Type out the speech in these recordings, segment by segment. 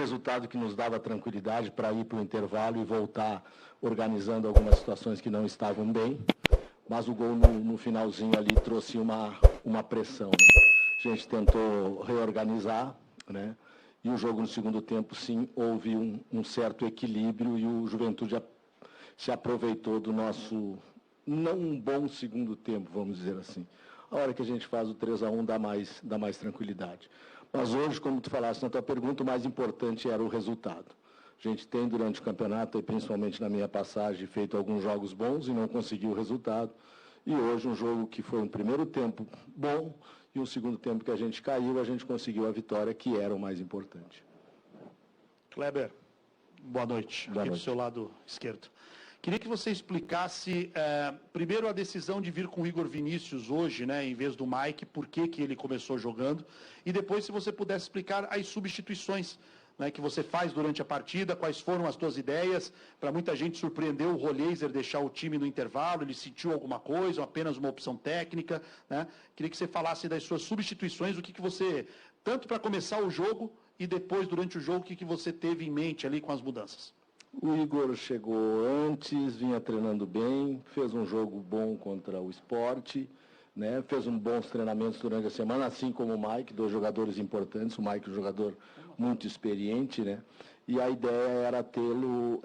resultado que nos dava tranquilidade para ir para o intervalo e voltar organizando algumas situações que não estavam bem, mas o gol no finalzinho ali trouxe uma pressão, né? A gente tentou reorganizar, né? E o jogo no segundo tempo, sim, houve um certo equilíbrio e o Juventude se aproveitou do nosso, não um bom segundo tempo, vamos dizer assim. A hora que a gente faz o 3-1 dá mais tranquilidade. Mas hoje, como tu falaste na tua pergunta, o mais importante era o resultado. A gente tem, durante o campeonato, e principalmente na minha passagem, feito alguns jogos bons e não conseguiu o resultado. E hoje, um jogo que foi um primeiro tempo bom e um segundo tempo que a gente caiu, a gente conseguiu a vitória, que era o mais importante. Kleber, boa noite. Boa Aqui noite. do seu lado esquerdo. Queria que você explicasse, primeiro, a decisão de vir com o Igor Vinícius hoje, né, em vez do Mike, por que ele começou jogando, e depois, se você pudesse explicar as substituições, né, que você faz durante a partida, quais foram as suas ideias. Para muita gente surpreendeu o Roleiser deixar o time no intervalo, ele sentiu alguma coisa, ou apenas uma opção técnica, né? Queria que você falasse das suas substituições, o que você, tanto para começar o jogo e depois, durante o jogo, o que você teve em mente ali com as mudanças. O Igor chegou antes, vinha treinando bem, fez um jogo bom contra o Sport, né? Fez bons treinamentos durante a semana, assim como o Mike, dois jogadores importantes. O Mike é um jogador muito experiente, né? E a ideia era tê-lo,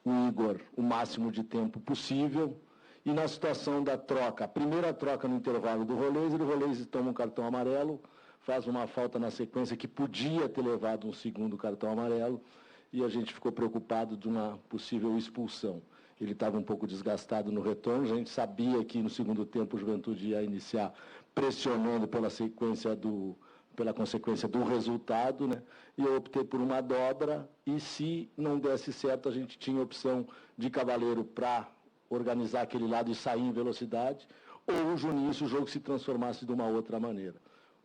o Igor, o máximo de tempo possível. E na situação da troca, a primeira troca no intervalo do Roleiser, o Roleiser toma um cartão amarelo, faz uma falta na sequência que podia ter levado um segundo cartão amarelo, e a gente ficou preocupado de uma possível expulsão. Ele estava um pouco desgastado no retorno, a gente sabia que no segundo tempo o Juventude ia iniciar pressionando pela consequência do resultado, né? E eu optei por uma dobra, e se não desse certo, a gente tinha a opção de Cavaleiro para organizar aquele lado e sair em velocidade, ou o Juninho, se o jogo se transformasse de uma outra maneira.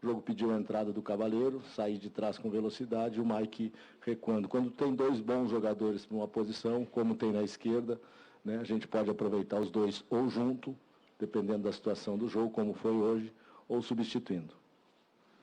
O jogo pediu a entrada do Cavaleiro, sair de trás com velocidade, e o Mike recuando. Quando tem dois bons jogadores para uma posição, como tem na esquerda, né, a gente pode aproveitar os dois ou junto, dependendo da situação do jogo, como foi hoje, ou substituindo.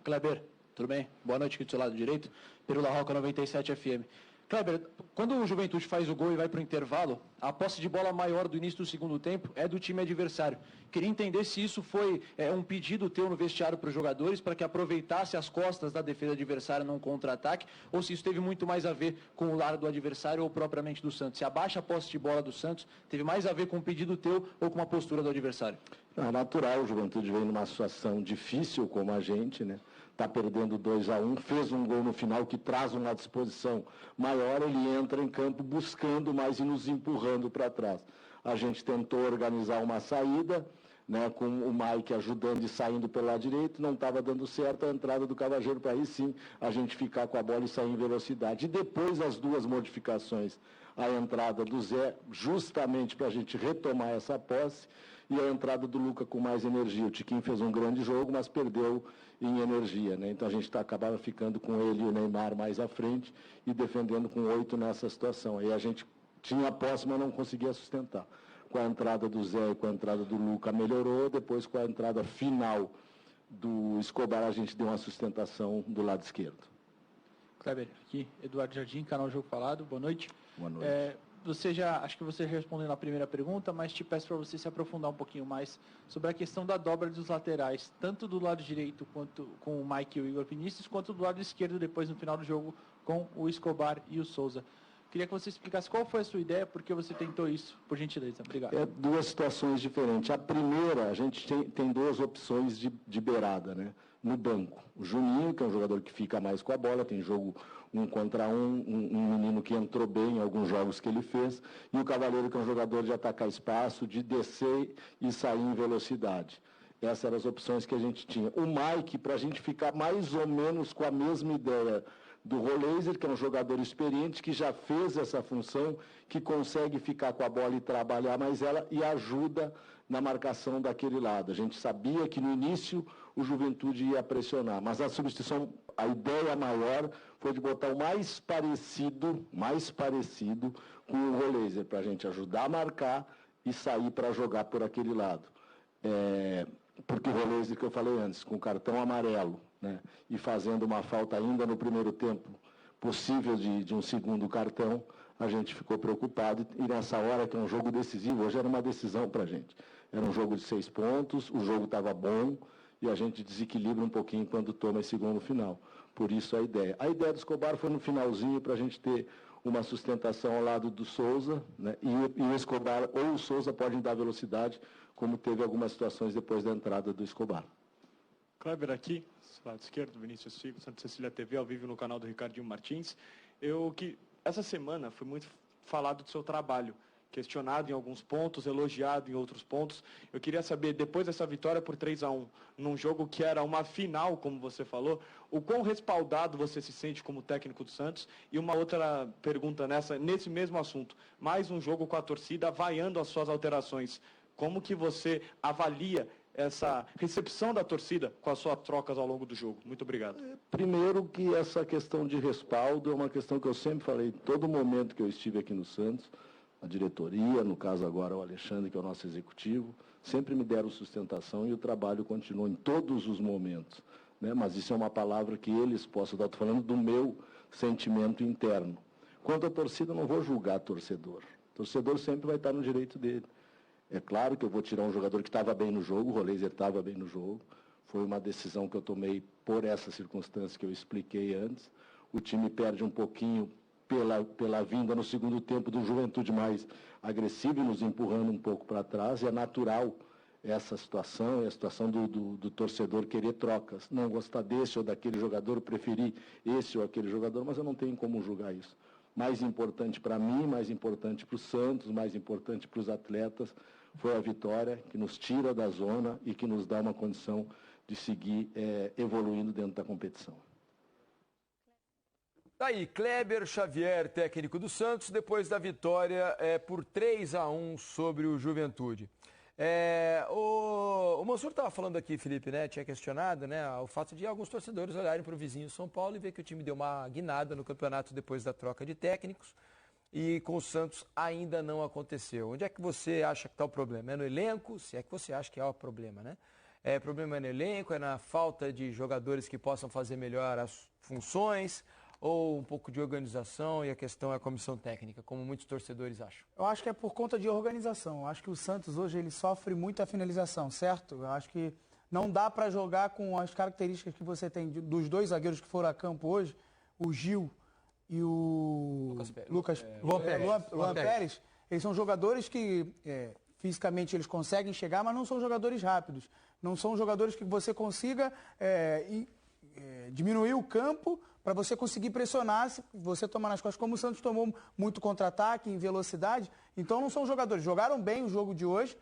Kleber, tudo bem? Boa noite aqui do seu lado direito. Peru La Roca 97 FM. Kleber, quando o Juventude faz o gol e vai para o intervalo, a posse de bola maior do início do segundo tempo é do time adversário. Queria entender se isso foi um pedido teu no vestiário para os jogadores, para que aproveitasse as costas da defesa adversária num contra-ataque, ou se isso teve muito mais a ver com o lado do adversário ou propriamente do Santos. Se a baixa posse de bola do Santos teve mais a ver com o pedido teu ou com a postura do adversário? É natural, o Juventude vem numa situação difícil como a gente, né? Está perdendo 2-1, fez um gol no final que traz uma disposição maior, ele entra em campo buscando mais e nos empurrando para trás. A gente tentou organizar uma saída, né, com o Mike ajudando e saindo pelo lado direito, não estava dando certo a entrada do Cavaleiro para aí sim a gente ficar com a bola e sair em velocidade. E depois as duas modificações, a entrada do Zé, justamente para a gente retomar essa posse, e a entrada do Luca com mais energia. O Tiquinho fez um grande jogo, mas perdeu em energia, né? Então a gente acabava ficando com ele e o Neymar mais à frente e defendendo com 8 nessa situação. Aí a gente tinha a posse, mas não conseguia sustentar. Com a entrada do Zé e com a entrada do Luca melhorou, depois com a entrada final do Escobar a gente deu uma sustentação do lado esquerdo. Kleber, aqui, Eduardo Jardim, canal Jogo Falado, boa noite. Boa noite. Acho que você já respondeu na primeira pergunta, mas te peço para você se aprofundar um pouquinho mais sobre a questão da dobra dos laterais, tanto do lado direito quanto com o Mike e o Igor Vinícius, quanto do lado esquerdo depois no final do jogo com o Escobar e o Souza. Queria que você explicasse qual foi a sua ideia, por que você tentou isso, por gentileza. Obrigado. Duas situações diferentes. A primeira, a gente tem duas opções de beirada, né? No banco. O Juninho, que é um jogador que fica mais com a bola, tem jogo 1 contra 1, um menino que entrou bem em alguns jogos que ele fez, e o Cavaleiro, que é um jogador de atacar espaço, de descer e sair em velocidade. Essas eram as opções que a gente tinha. O Mike, para a gente ficar mais ou menos com a mesma ideia do Roleiser, que é um jogador experiente, que já fez essa função, que consegue ficar com a bola e trabalhar mais ela e ajuda na marcação daquele lado. A gente sabia que no início o Juventude ia pressionar, mas a substituição, a ideia maior foi de botar o mais parecido com o Roleiser, para a gente ajudar a marcar e sair para jogar por aquele lado. Porque o Roleiser, que eu falei antes, com cartão amarelo, né, e fazendo uma falta ainda no primeiro tempo, possível de um segundo cartão, a gente ficou preocupado. E nessa hora, que é um jogo decisivo, hoje era uma decisão para a gente. Era um jogo de 6 pontos, o jogo estava bom e a gente desequilibra um pouquinho quando toma esse gol no final. Por isso a ideia. A ideia do Escobar foi no finalzinho para a gente ter uma sustentação ao lado do Souza, né? E o Escobar ou o Souza podem dar velocidade, como teve algumas situações depois da entrada do Escobar. Kleber aqui, lado esquerdo, Vinícius Figo, Santa Cecília TV, ao vivo no canal do Ricardinho Martins. Essa semana foi muito falado do seu trabalho, questionado em alguns pontos, elogiado em outros pontos. Eu queria saber, depois dessa vitória por 3-1, num jogo que era uma final, como você falou, o quão respaldado você se sente como técnico do Santos? E uma outra pergunta nesse mesmo assunto, mais um jogo com a torcida vaiando as suas alterações. Como que você avalia essa recepção da torcida com as suas trocas ao longo do jogo? Muito obrigado. Primeiro que essa questão de respaldo é uma questão que eu sempre falei, em todo momento que eu estive aqui no Santos, a diretoria, no caso agora o Alexandre, que é o nosso executivo, sempre me deram sustentação e o trabalho continua em todos os momentos, né? Mas isso é uma palavra que eles possam dar. Estou falando do meu sentimento interno. Quanto à torcida, eu não vou julgar torcedor. O torcedor sempre vai estar no direito dele. É claro que eu vou tirar um jogador que estava bem no jogo, o Roleiser estava bem no jogo. Foi uma decisão que eu tomei por essa circunstância que eu expliquei antes. O time perde um pouquinho pela vinda no segundo tempo do Juventude mais agressivo e nos empurrando um pouco para trás. E é natural essa situação, é a situação do torcedor querer trocas. Não gostar desse ou daquele jogador, preferir esse ou aquele jogador, mas eu não tenho como julgar isso. Mais importante para mim, mais importante para o Santos, mais importante para os atletas, foi a vitória que nos tira da zona e que nos dá uma condição de seguir evoluindo dentro da competição. Tá aí, Kleber Xavier, técnico do Santos, depois da vitória por 3-1 sobre o Juventude. O Mansur estava falando aqui, Felipe, né? Tinha questionado, né, o fato de alguns torcedores olharem para o vizinho São Paulo e ver que o time deu uma guinada no campeonato depois da troca de técnicos e com o Santos ainda não aconteceu. Onde é que você acha que está o problema? É no elenco? Se é que você acha que é o problema, né? Problema no elenco, é na falta de jogadores que possam fazer melhor as funções, ou um pouco de organização e a questão é a comissão técnica, como muitos torcedores acham? Eu acho que é por conta de organização. Eu acho que o Santos hoje ele sofre muito a finalização, certo? Eu acho que não dá para jogar com as características que você tem dos dois zagueiros que foram a campo hoje, o Gil e o Luan Pérez. Eles são jogadores que fisicamente eles conseguem chegar, mas não são jogadores rápidos. Não são jogadores que você consiga diminuir o campo para você conseguir pressionar, se você tomar nas costas, como o Santos tomou muito contra-ataque em velocidade. Então não são jogadores. Jogaram bem o jogo de hoje,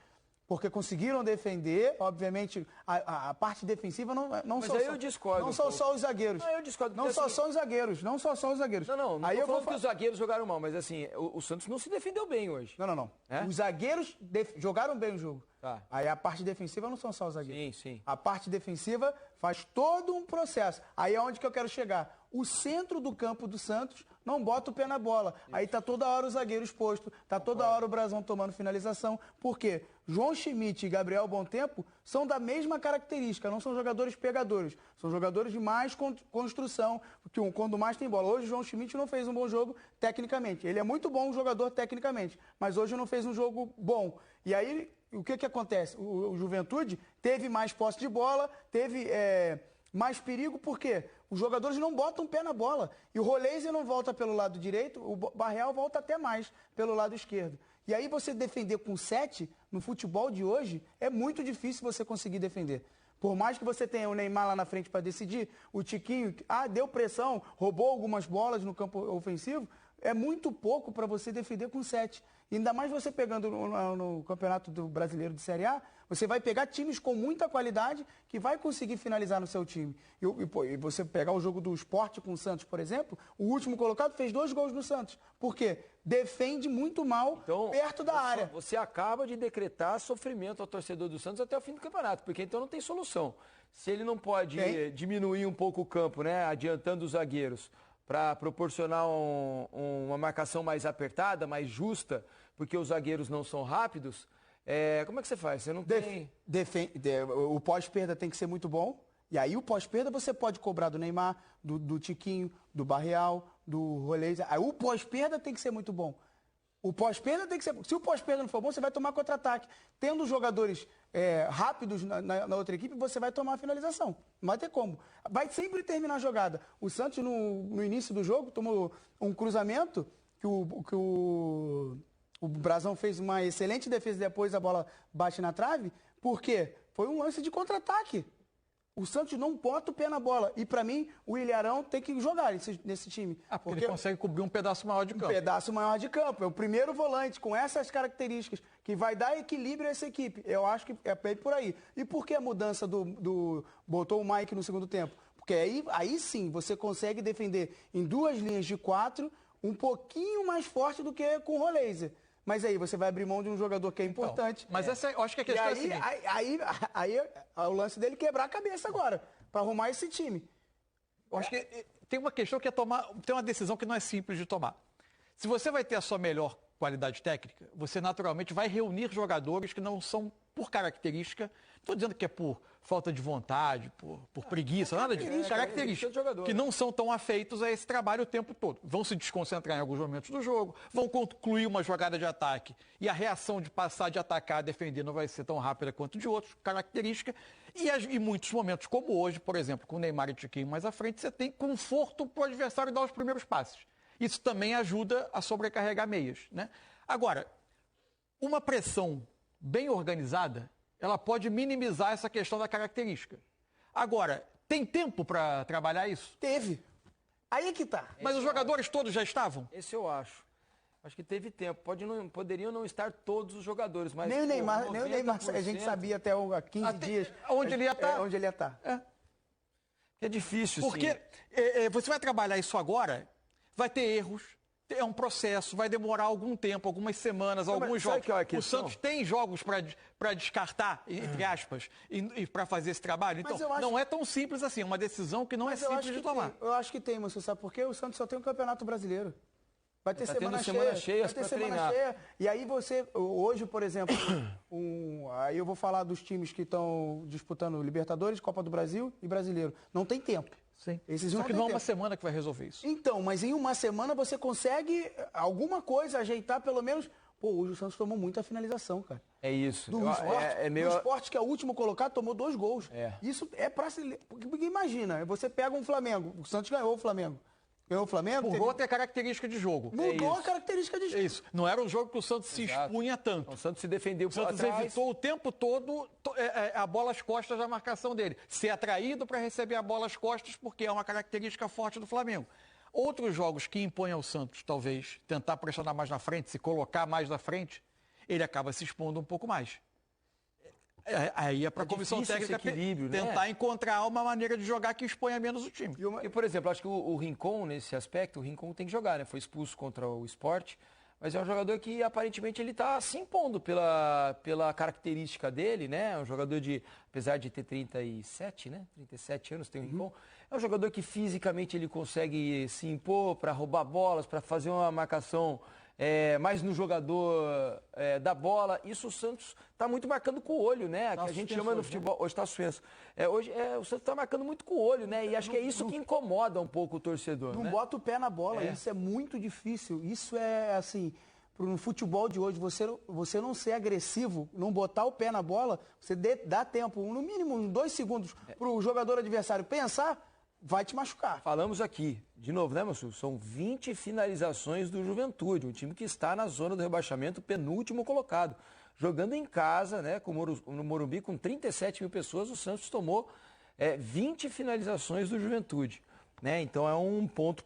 porque conseguiram defender. Obviamente, a parte defensiva não Mas aí eu discordo. Não são só os zagueiros. Eu discordo. Não só são os zagueiros. Não só são os zagueiros. Não aí eu vou falar que os zagueiros jogaram mal, mas assim, o Santos não se defendeu bem hoje. Não. Os zagueiros jogaram bem o jogo. Tá. Aí a parte defensiva não são só os zagueiros. Sim. A parte defensiva faz todo um processo. Aí é onde que eu quero chegar. O centro do campo do Santos não bota o pé na bola. Isso. Aí tá toda hora o zagueiro exposto, tá toda hora o Brazão tomando finalização. Por quê? João Schmidt e Gabriel Bontempo são da mesma característica, não são jogadores pegadores, são jogadores de mais construção, porque quando mais tem bola. Hoje o João Schmidt não fez um bom jogo tecnicamente. Ele é muito bom jogador tecnicamente, mas hoje não fez um jogo bom. E aí o que acontece? O Juventude teve mais posse de bola, teve mais perigo, por quê? Os jogadores não botam o pé na bola. E o Roleiser não volta pelo lado direito, o Barreal volta até mais pelo lado esquerdo. E aí você defender com 7 no futebol de hoje, é muito difícil você conseguir defender. Por mais que você tenha o Neymar lá na frente para decidir, o Tiquinho, deu pressão, roubou algumas bolas no campo ofensivo, é muito pouco para você defender com 7. Ainda mais você pegando no Campeonato Brasileiro de Série A, você vai pegar times com muita qualidade que vai conseguir finalizar no seu time. E você pegar o jogo do Sport com o Santos, por exemplo, o último colocado fez 2 gols no Santos. Por quê? Defende muito mal perto da área. Você acaba de decretar sofrimento ao torcedor do Santos até o fim do campeonato, porque então não tem solução. Se ele não pode diminuir um pouco o campo, né, adiantando os zagueiros, para proporcionar uma marcação mais apertada, mais justa, porque os zagueiros não são rápidos, como é que você faz? Você não tem... O pós-perda tem que ser muito bom E aí o pós-perda você pode cobrar do Neymar, do Tiquinho, do Barreal, do Roleza. Aí o pós-perda tem que ser muito bom. O pós-perda tem que ser... Se o pós-perda não for bom, você vai tomar contra-ataque. Tendo jogadores rápidos na outra equipe, você vai tomar a finalização. Não vai ter como. Vai sempre terminar a jogada. O Santos, no início do jogo, tomou um cruzamento que o Brazão fez uma excelente defesa e depois a bola bate na trave. Por quê? Foi um lance de contra-ataque. O Santos não bota o pé na bola. E, para mim, o Ilharão tem que jogar nesse time. Porque ele consegue cobrir um pedaço maior de campo. Um pedaço maior de campo. É o primeiro volante com essas características que vai dar equilíbrio a essa equipe. Eu acho que é por aí. E por que a mudança botou o Mike no segundo tempo? Porque aí sim você consegue defender em 2 linhas de 4 um pouquinho mais forte do que com o Roleza. Mas aí você vai abrir mão de um jogador que é importante. Então, mas eu acho que a questão é a seguinte. Aí é o lance dele quebrar a cabeça agora, para arrumar esse time. Eu acho que tem uma questão que é tem uma decisão que não é simples de tomar. Se você vai ter a sua melhor qualidade técnica, você naturalmente vai reunir jogadores que não são, por característica, não estou dizendo que é por falta de vontade, por preguiça, nada disso. Características que não são tão afeitos a esse trabalho o tempo todo. Vão se desconcentrar em alguns momentos do jogo, vão concluir uma jogada de ataque e a reação de passar de atacar a defender não vai ser tão rápida quanto de outros, característica. E em muitos momentos, como hoje, por exemplo, com o Neymar e o Tiquinho mais à frente, você tem conforto para o adversário dar os primeiros passes. Isso também ajuda a sobrecarregar meias, né? Agora, uma pressão bem organizada, ela pode minimizar essa questão da característica. Agora, tem tempo para trabalhar isso? Teve. Aí é que tá. Mas os jogadores todos já estavam? Esse eu acho. Acho que teve tempo. Poderiam não estar todos os jogadores, mas... Nem o Neymar, a gente sabia até 15 dias. Onde ele ia estar? Onde ele ia estar. É difícil, porque você vai trabalhar isso agora, vai ter erros, é um processo, vai demorar algum tempo, algumas semanas, alguns jogos. O Santos tem jogos para descartar, entre aspas, e para fazer esse trabalho. Então, não é tão simples assim, é uma decisão que não é simples de tomar. Eu acho que tem, mas você sabe por quê? O Santos só tem um Campeonato Brasileiro. Vai ter semana cheia. Vai ter semana cheia. E aí hoje, por exemplo, aí eu vou falar dos times que estão disputando Libertadores, Copa do Brasil e Brasileiro. Não tem tempo. Sim. Só que não é uma semana que vai resolver isso. Então, mas em uma semana você consegue alguma coisa, ajeitar pelo menos... Pô, hoje o Santos tomou muita finalização, cara. É isso. Do Sport, que é o último colocado, tomou 2 gols. Isso é pra se... Porque imagina, você pega um Flamengo, o Santos ganhou o Flamengo. Ganhou o Flamengo. Mudou até a característica de jogo. Mudou a característica de jogo. Isso. Não era um jogo que o Santos se expunha tanto. O Santos se defendeu por atrás. O Santos evitou o tempo todo a bola às costas da marcação dele. Ser atraído para receber a bola às costas, porque é uma característica forte do Flamengo. Outros jogos que impõem ao Santos, talvez, tentar pressionar mais na frente, se colocar mais na frente, ele acaba se expondo um pouco mais. Aí é para a comissão técnica tentar encontrar uma maneira de jogar que exponha menos o time. E, por exemplo, acho que o Rincon, nesse aspecto, o Rincon tem que jogar, né? Foi expulso contra o Sport, mas é um jogador que aparentemente ele está se impondo pela característica dele, né? É um jogador apesar de ter 37, né? 37 anos tem o Rincon, é um jogador que fisicamente ele consegue se impor para roubar bolas, para fazer uma marcação mais no jogador da bola. Isso o Santos está muito marcando com o olho, né? Que a gente chama no futebol. Hoje está suspenso. Hoje o Santos está marcando muito com o olho, né? E acho que é isso que incomoda um pouco o torcedor. Não bota o pé na bola, isso é muito difícil. Isso é assim. No futebol de hoje, você não ser agressivo, não botar o pé na bola, você dá tempo, no mínimo uns 2 segundos, para o jogador adversário pensar, vai te machucar. Falamos aqui, de novo, né, Massu? São 20 finalizações do Juventude, um time que está na zona do rebaixamento, penúltimo colocado. Jogando em casa, né, no Morumbi, com 37 mil pessoas, o Santos tomou 20 finalizações do Juventude. Né? Então é um ponto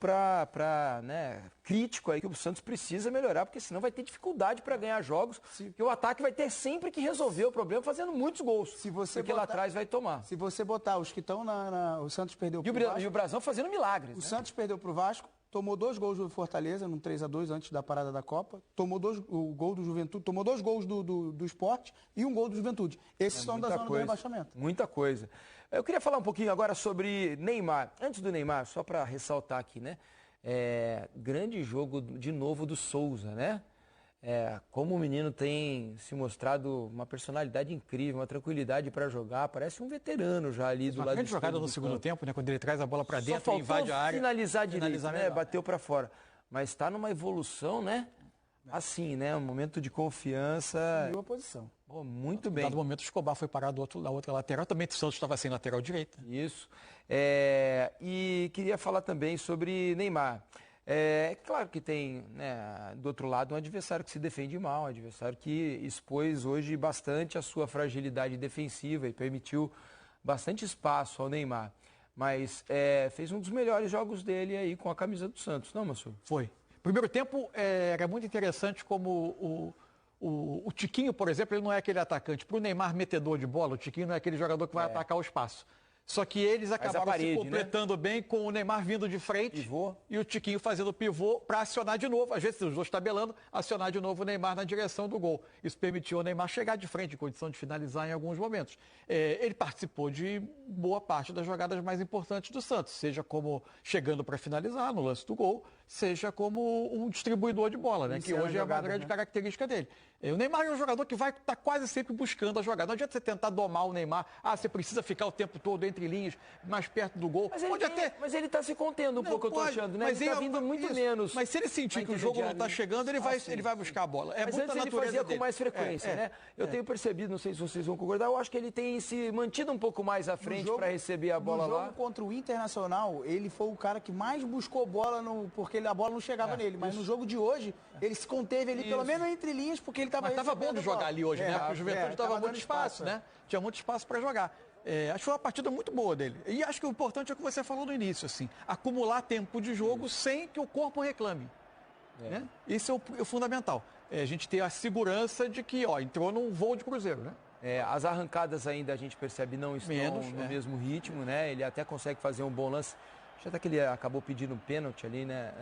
crítico aí que o Santos precisa melhorar, porque senão vai ter dificuldade para ganhar jogos, porque o ataque vai ter sempre que resolver o problema fazendo muitos gols, porque lá atrás vai tomar. Se você botar os que estão o Santos perdeu pro Vasco. E o Brasão fazendo milagres. O Santos perdeu pro Vasco, tomou 2 gols do Fortaleza, num 3-2 antes da parada da Copa, tomou o gol do Juventude, tomou 2 gols do Sport e 1 gol do Juventude. Esses são da zona do rebaixamento. Muita coisa. Eu queria falar um pouquinho agora sobre Neymar. Antes do Neymar, só para ressaltar aqui, né? Grande jogo de novo do Souza, né? como o menino tem se mostrado uma personalidade incrível, uma tranquilidade para jogar, parece um veterano já ali do lado Uma grande jogada no do segundo campo. tempo, né? Quando ele traz a bola para Só dentro e faltou invade a área. finalizar direito, né? melhor. Bateu para fora. Mas está numa evolução, né? Assim, né? Um momento de confiança. Subiu a posição. Pô, muito Em bem. dado momento, o Escobar foi parar na outra lateral. Também o Santos estava sem lateral direita. Isso. E queria falar também sobre Neymar. É claro que tem, né, do outro lado, um adversário que se defende mal, um adversário que expôs hoje bastante a sua fragilidade defensiva e permitiu bastante espaço ao Neymar. Mas fez um dos melhores jogos dele aí com a camisa do Santos, não, Massur? Foi. Primeiro tempo era muito interessante como o Tiquinho, por exemplo, ele não é aquele atacante. Para o Neymar metedor de bola, o Tiquinho não é aquele jogador que vai atacar o espaço. Só que eles acabaram se completando bem com o Neymar vindo de frente Pivô. E o Tiquinho fazendo pivô para acionar de novo. Às vezes os dois tabelando, acionar de novo o Neymar na direção do gol. Isso permitiu ao Neymar chegar de frente, em condição de finalizar em alguns momentos. Ele participou de boa parte das jogadas mais importantes do Santos, seja como chegando para finalizar no lance do gol, seja como um distribuidor de bola, né? Que hoje é uma grande característica dele. O Neymar é um jogador que vai estar quase sempre buscando a jogada. Não adianta você tentar domar o Neymar. Você precisa ficar o tempo todo entre linhas, mais perto do gol. Mas ele está se contendo um pouco, eu estou achando, né? Mas ele está vindo muito menos. Mas se ele sentir que o jogo não está chegando, ele vai buscar a bola. Mas antes ele fazia com mais frequência, né? Eu tenho percebido, não sei se vocês vão concordar, eu acho que ele tem se mantido um pouco mais à frente para receber a bola lá. No jogo contra o Internacional, ele foi o cara que mais buscou bola, porque a bola não chegava nele. Mas no jogo de hoje, ele se conteve ali, pelo menos entre linhas, porque ele estava recebendo. Mas estava bom de jogar ali hoje, né? Porque o Juventude estava muito espaço, né? Tinha muito espaço para jogar. Acho que foi uma partida muito boa dele. E acho que o importante é o que você falou no início, assim, acumular tempo de jogo sem que o corpo reclame. Né? Isso é o fundamental. A gente ter a segurança de que entrou num voo de cruzeiro, né? As arrancadas ainda a gente percebe não estão no mesmo ritmo, né? Ele até consegue fazer um bom lance. Até que ele acabou pedindo um pênalti ali, né?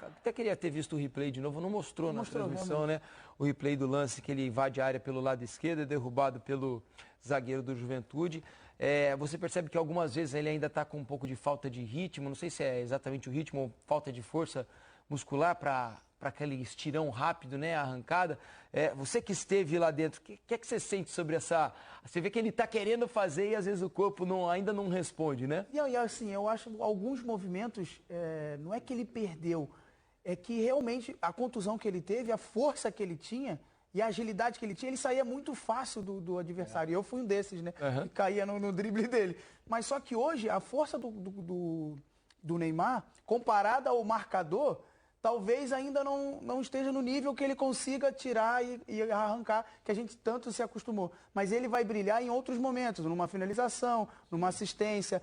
Até queria ter visto o replay de novo, não mostrou na transmissão, né? O replay do lance que ele invade a área pelo lado esquerdo, é derrubado pelo zagueiro do Juventude. Você percebe que algumas vezes ele ainda está com um pouco de falta de ritmo, não sei se é exatamente o ritmo ou falta de força muscular para aquele estirão rápido, né? A arrancada. Você que esteve lá dentro, o que é que você sente sobre essa... Você vê que ele está querendo fazer e às vezes o corpo ainda não responde, né? E assim, eu acho alguns movimentos, não é que ele perdeu, é que realmente a contusão que ele teve, a força que ele tinha e a agilidade que ele tinha, ele saía muito fácil do adversário. E eu fui um desses, né? Que caía no drible dele. Mas só que hoje, a força do Neymar, comparada ao marcador, talvez ainda não esteja no nível que ele consiga tirar e arrancar, que a gente tanto se acostumou. Mas ele vai brilhar em outros momentos, numa finalização, numa assistência,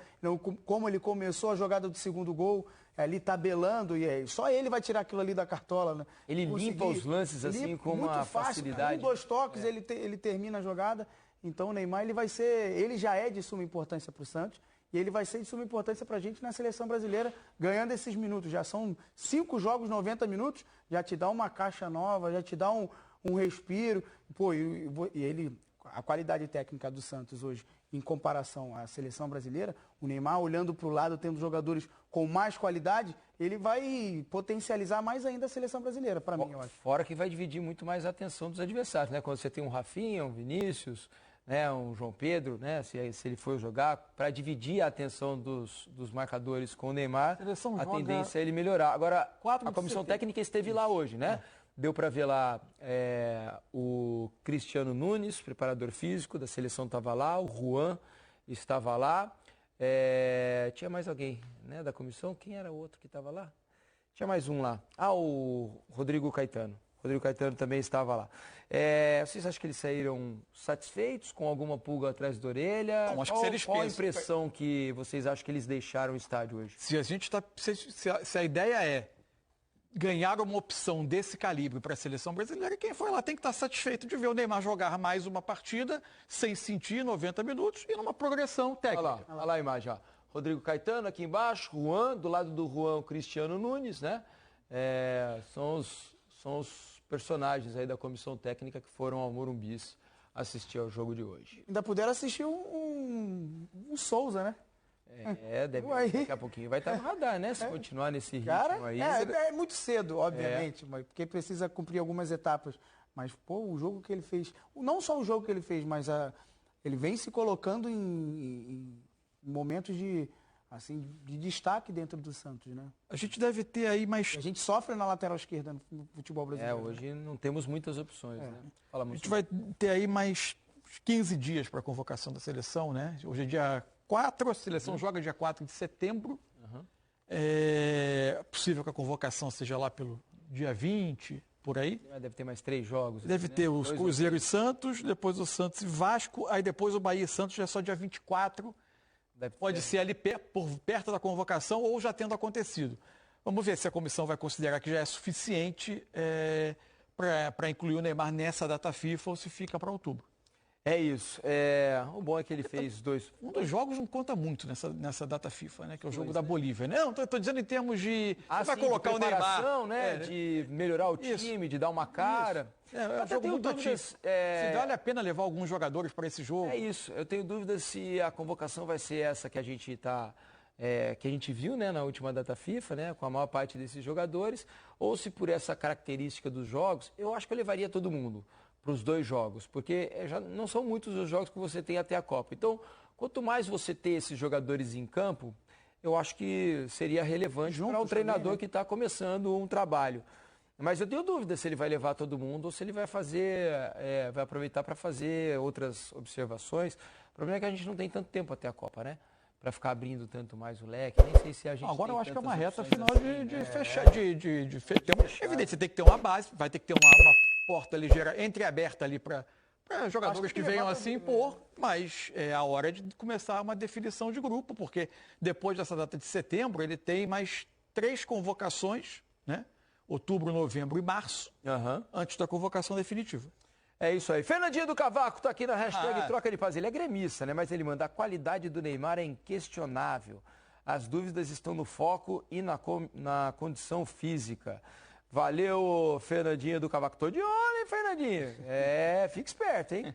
como ele começou a jogada do segundo gol, ali tabelando, e só ele vai tirar aquilo ali da cartola. Né? Ele limpa os lances assim com uma facilidade. Com 2 toques ele termina a jogada. Então o Neymar ele já é de suma importância para o Santos. E ele vai ser de suma importância para a gente na seleção brasileira, ganhando esses minutos. Já são 5 jogos, 90 minutos, já te dá uma caixa nova, já te dá um respiro. A qualidade técnica do Santos hoje, em comparação à seleção brasileira, o Neymar olhando para o lado, tendo jogadores com mais qualidade, ele vai potencializar mais ainda a seleção brasileira, para mim, eu acho. Fora que vai dividir muito mais a atenção dos adversários, né? Quando você tem um Rafinha, um Vinícius... um João Pedro, né, se ele for jogar, para dividir a atenção dos marcadores com o Neymar, a tendência é ele melhorar. Agora, a comissão técnica esteve lá hoje, né? Deu para ver lá o Cristiano Nunes, preparador físico da seleção, estava lá, o Juan estava lá, tinha mais alguém, né, da comissão? Quem era o outro que estava lá? Tinha mais um lá. O Rodrigo Caetano. Rodrigo Caetano também estava lá. Vocês acham que eles saíram satisfeitos, com alguma pulga atrás da orelha? Não, acho que se eles qual a impressão que vocês acham que eles deixaram o estádio hoje? Se a ideia é ganhar uma opção desse calibre para a seleção brasileira, quem foi lá tem que estar satisfeito de ver o Neymar jogar mais uma partida, sem sentir 90 minutos e numa progressão técnica. Olha lá a imagem, ó. Rodrigo Caetano aqui embaixo, Juan, do lado do Juan, o Cristiano Nunes, né? São os personagens aí da comissão técnica que foram ao Morumbi assistir ao jogo de hoje. Ainda puderam assistir um Souza, né? Daqui a pouquinho vai estar no radar, né? Se continuar nesse ritmo aí. É muito cedo, obviamente, mas porque precisa cumprir algumas etapas. Mas, pô, o jogo que ele fez, não só o jogo que ele fez, mas ele vem se colocando em momentos de destaque dentro do Santos, né? A gente deve ter aí mais... A gente sofre na lateral esquerda no futebol brasileiro. Hoje não temos muitas opções, né? Fala muito. A gente vai ter aí mais 15 dias para a convocação da seleção, né? Hoje é dia 4, a seleção joga dia 4 de setembro. É possível que a convocação seja lá pelo dia 20, por aí. Deve ter mais 3 jogos. Deve ter os Cruzeiro e Santos, depois o Santos e Vasco, aí depois o Bahia e Santos já é só dia 24. Pode ser ali por perto da convocação ou já tendo acontecido. Vamos ver se a comissão vai considerar que já é suficiente para incluir o Neymar nessa data FIFA ou se fica para outubro. É isso. O bom é que ele fez 2... Um dos jogos não conta muito nessa data FIFA, né? Que é o jogo da Bolívia. Não, estou dizendo em termos de... Você vai colocar o Neymar... né? De melhorar o time, de dar uma cara. Eu até tenho dúvidas se vale a pena levar alguns jogadores para esse jogo. É isso. Eu tenho dúvidas se a convocação vai ser essa que a gente que a gente viu, né, na última data FIFA, né, com a maior parte desses jogadores, ou se por essa característica dos jogos, eu acho que eu levaria todo mundo para os 2 jogos, porque já não são muitos os jogos que você tem até a Copa. Então, quanto mais você ter esses jogadores em campo, eu acho que seria relevante para um treinador que está começando um trabalho. Mas eu tenho dúvida se ele vai levar todo mundo ou se ele vai vai aproveitar para fazer outras observações. O problema é que a gente não tem tanto tempo até a Copa, né? Para ficar abrindo tanto mais o leque. Nem sei se a gente agora eu acho que é uma reta opções final assim, de fechar. Evidente, você tem que ter uma base, vai ter que ter uma porta ligeira entreaberta ali para jogadores que venham assim impor, mas é a hora de começar uma definição de grupo, porque depois dessa data de setembro ele tem mais 3 convocações, né? Outubro, novembro e março, antes da convocação definitiva. É isso aí. Fernandinho do Cavaco está aqui na hashtag Troca de Paz. Ele é gremista, né? Mas ele manda: a qualidade do Neymar é inquestionável. As dúvidas estão no foco e na condição física. Valeu, Fernandinho do Cavaco. Tô de olho, hein, Fernandinho? Fica esperto, hein?